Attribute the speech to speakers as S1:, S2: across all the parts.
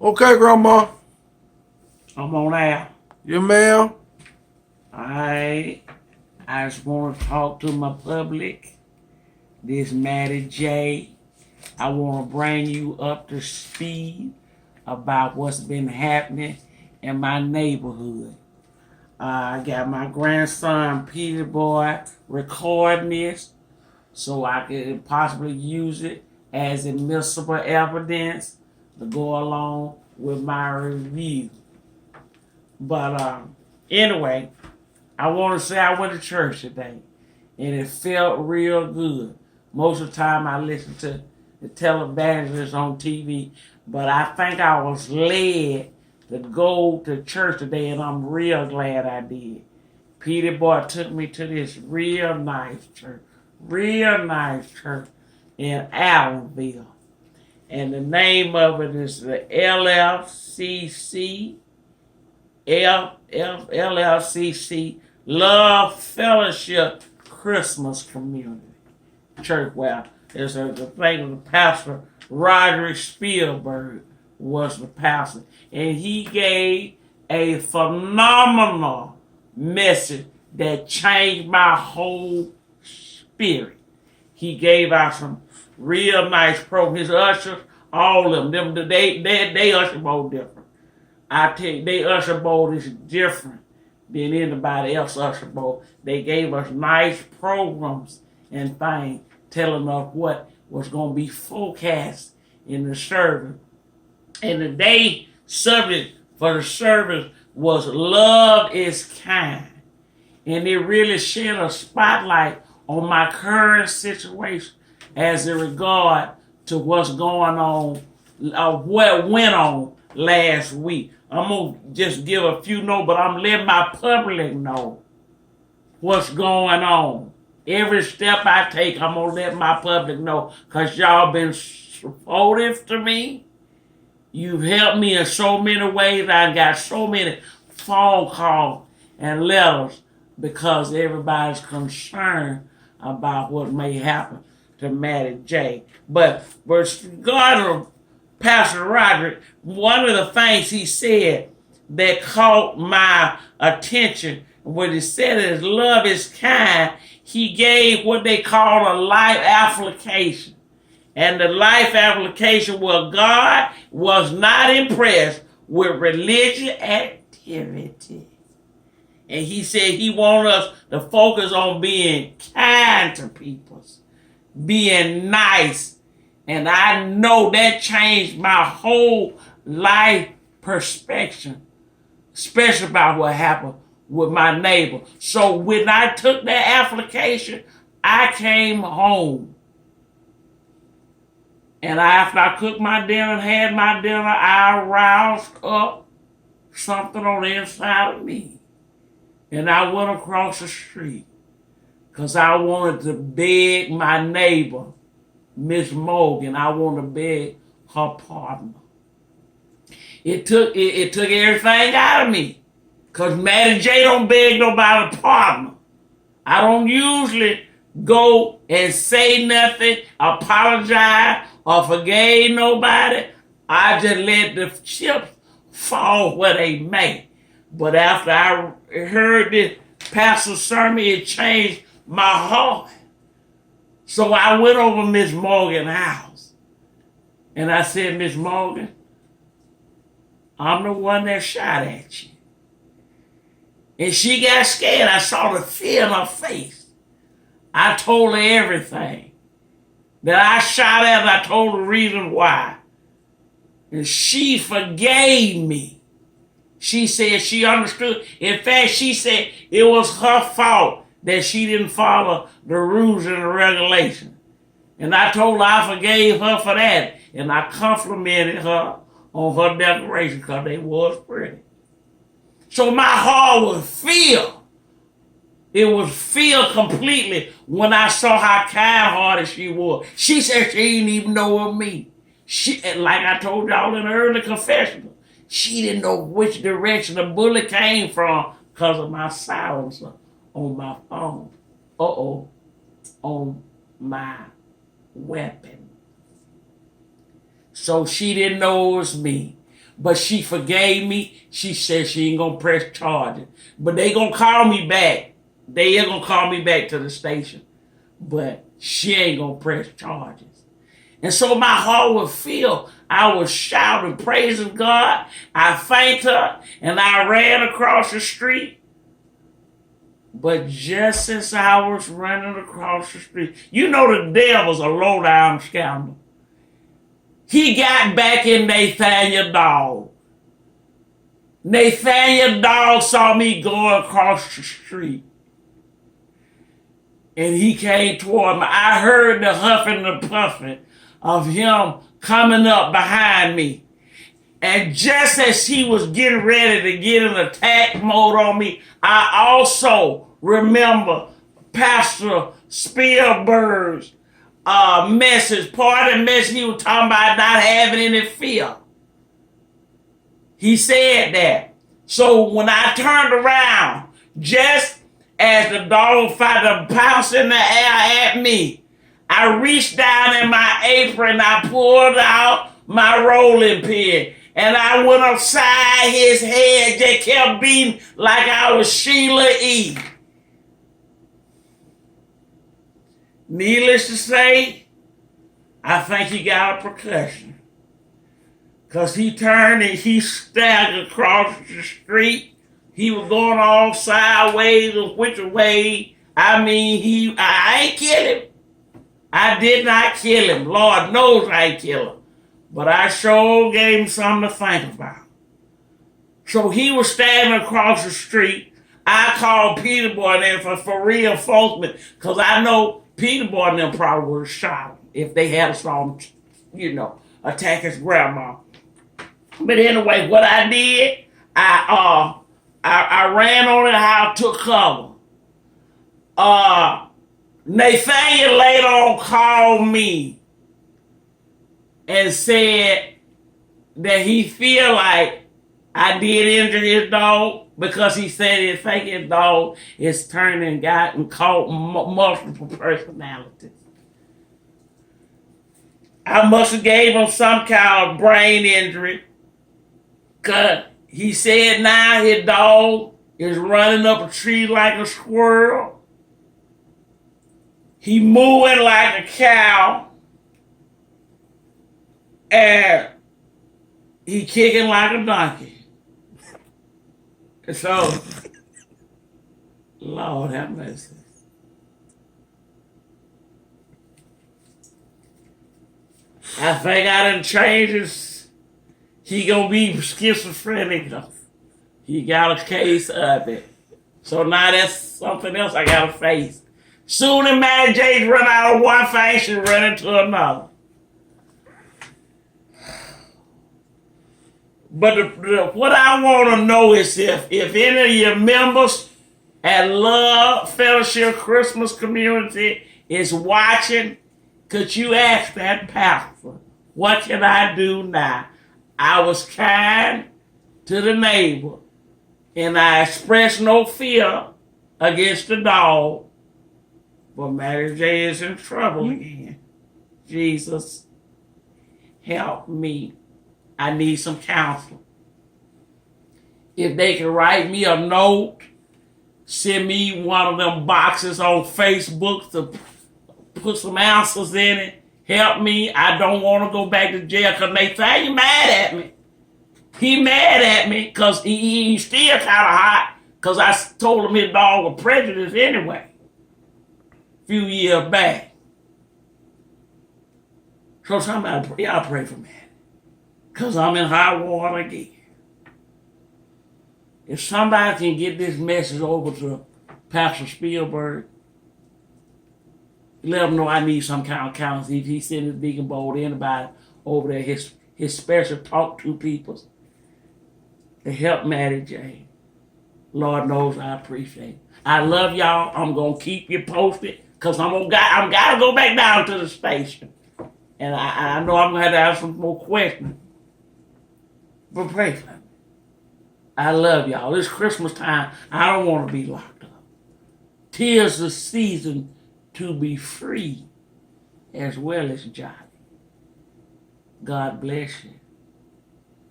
S1: Okay, Grandma.
S2: I'm on air.
S1: Yeah, ma'am.
S2: I just want to talk to my public. This MattieJ. I want to bring you up to speed about what's been happening in my neighborhood. I got my grandson Peter Boy recording this so I could possibly use it as admissible evidence to go along with my review. But anyway, I want to say I went to church today, and it felt real good. Most of the time I listen to the televangelists on TV, but I think I was led to go to church today, and I'm real glad I did. Peter Boy took me to this real nice church in Allenville. And the name of it is the LLCC Love Fellowship Christmas Community Church. Well, there's the thing of the pastor, Roderick Spielberg was the pastor. And he gave a phenomenal message that changed my whole spirit. He gave out some real nice programs. His ushers, all of them, they usher bowl different. I tell you, they usher bowl is different than anybody else usher bowl. They gave us nice programs and things telling us what was going to be forecast in the service. And the day subject for the service was love is kind. And it really shed a spotlight on my current situation as in regard to what's going on, what went on last week. I'm going to just give a few notes, but I'm letting my public know what's going on. Every step I take, I'm going to let my public know because y'all been supportive to me. You've helped me in so many ways. I got so many phone calls and letters because everybody's concerned about what may happen to MattieJ. But regarding Pastor Roderick, one of the things he said that caught my attention, what he said is love is kind. He gave what they call a life application. And the life application was God was not impressed with religious activity. And he said he wants us to focus on being kind to people, being nice. And I know that changed my whole life perspective, especially about what happened with my neighbor. So when I took that application, I came home. And after I cooked my dinner and had my dinner, I roused up something on the inside of me. And I went across the street because I wanted to beg my neighbor, Miss Morgan. I wanted to beg her partner. It took everything out of me because MattieJ don't beg nobody partner. I don't usually go and say nothing, apologize, or forgave nobody. I just let the chips fall where they may. But after I heard this pastor's sermon, it changed my heart. So I went over Miss Morgan's house. And I said, Miss Morgan, I'm the one that shot at you. And she got scared. I saw the fear in her face. I told her everything. That I shot at her, I told her the reason why. And she forgave me. She said she understood. In fact, she said it was her fault that she didn't follow the rules and the regulations. And I told her I forgave her for that. And I complimented her on her decoration because they was pretty. So my heart was filled. It was filled completely when I saw how kind-hearted she was. She said she didn't even know of me. Like I told y'all in the early confessional, she didn't know which direction the bullet came from because of my silencer on my phone. On my weapon. So she didn't know it was me. but she forgave me. She said she ain't gonna press charges. But they gonna call me back. They ain't gonna call me back to the station. But she ain't gonna press charges. And so my heart was filled. I was shouting, praising God. I thanked her, and I ran across the street. But just as I was running across the street, you know the devil's a low-down scoundrel. He got back in Nathaniel dog. Nathaniel dog saw me going across the street. And he came toward me. I heard the huffing and the puffing of him coming up behind me. And just as he was getting ready to get in attack mode on me, I also remember Pastor Spielberg's message. Part of the message he was talking about not having any fear. He said that. So when I turned around, just as the dog tried to pounce in the air at me, I reached down in my apron, I pulled out my rolling pin, and I went upside his head, just kept beating like I was Sheila E. Needless to say, I think he got a percussion. Because he turned and he staggered across the street. He was going all sideways and which way. I mean, I ain't kill him. I did not kill him. Lord knows I ain't kill him. But I sure gave him something to think about. So he was standing across the street. I called Peter Boy and them for reinforcement. Because I know Peter Boy and them probably would have shot him if they had saw him, attack his grandma. But anyway, what I did, I ran on it how I took cover. Nathaniel later on called me and said that he feel like I did injure his dog because he said he think his dog is turning and caught multiple personalities. I must have gave him some kind of brain injury. Cause he said now his dog is running up a tree like a squirrel. He mooing like a cow. And he kicking like a donkey. So, Lord have mercy. I think I done changed his. He gonna be schizophrenic. He got a case of it. So now that's something else I gotta face. Soon as MattieJ run out of one thing, she run into another. But what I want to know is if any of your members at Love Fellowship Christmas Community is watching, could you ask that pastor, what can I do now? I was kind to the neighbor, and I expressed no fear against the dog, but MattieJ is in trouble again. Jesus, help me. I need some counsel. If they can write me a note, send me one of them boxes on Facebook to put some answers in it, help me. I don't want to go back to jail because Nathaniel mad at me. He mad at me because he's still kind of hot because I told him his dog was prejudiced anyway a few years back. So somebody, y'all pray for me. Because I'm in hot water again. If somebody can get this message over to Pastor Spielberg, let him know I need some kind of counsel. If he send his deacon board, anybody over there, his special talk to people to help MattieJ. Lord knows I appreciate it. I love y'all. I'm going to keep you posted because I'm got to go back down to the station. And I know I'm going to have some more questions. But pray for me. I love y'all. It's Christmas time. I don't want to be locked up. 'Tis the season to be free as well as jolly. God bless you.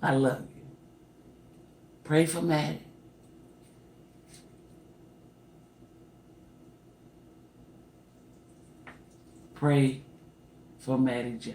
S2: I love you. Pray for Mattie. Pray for MattieJ.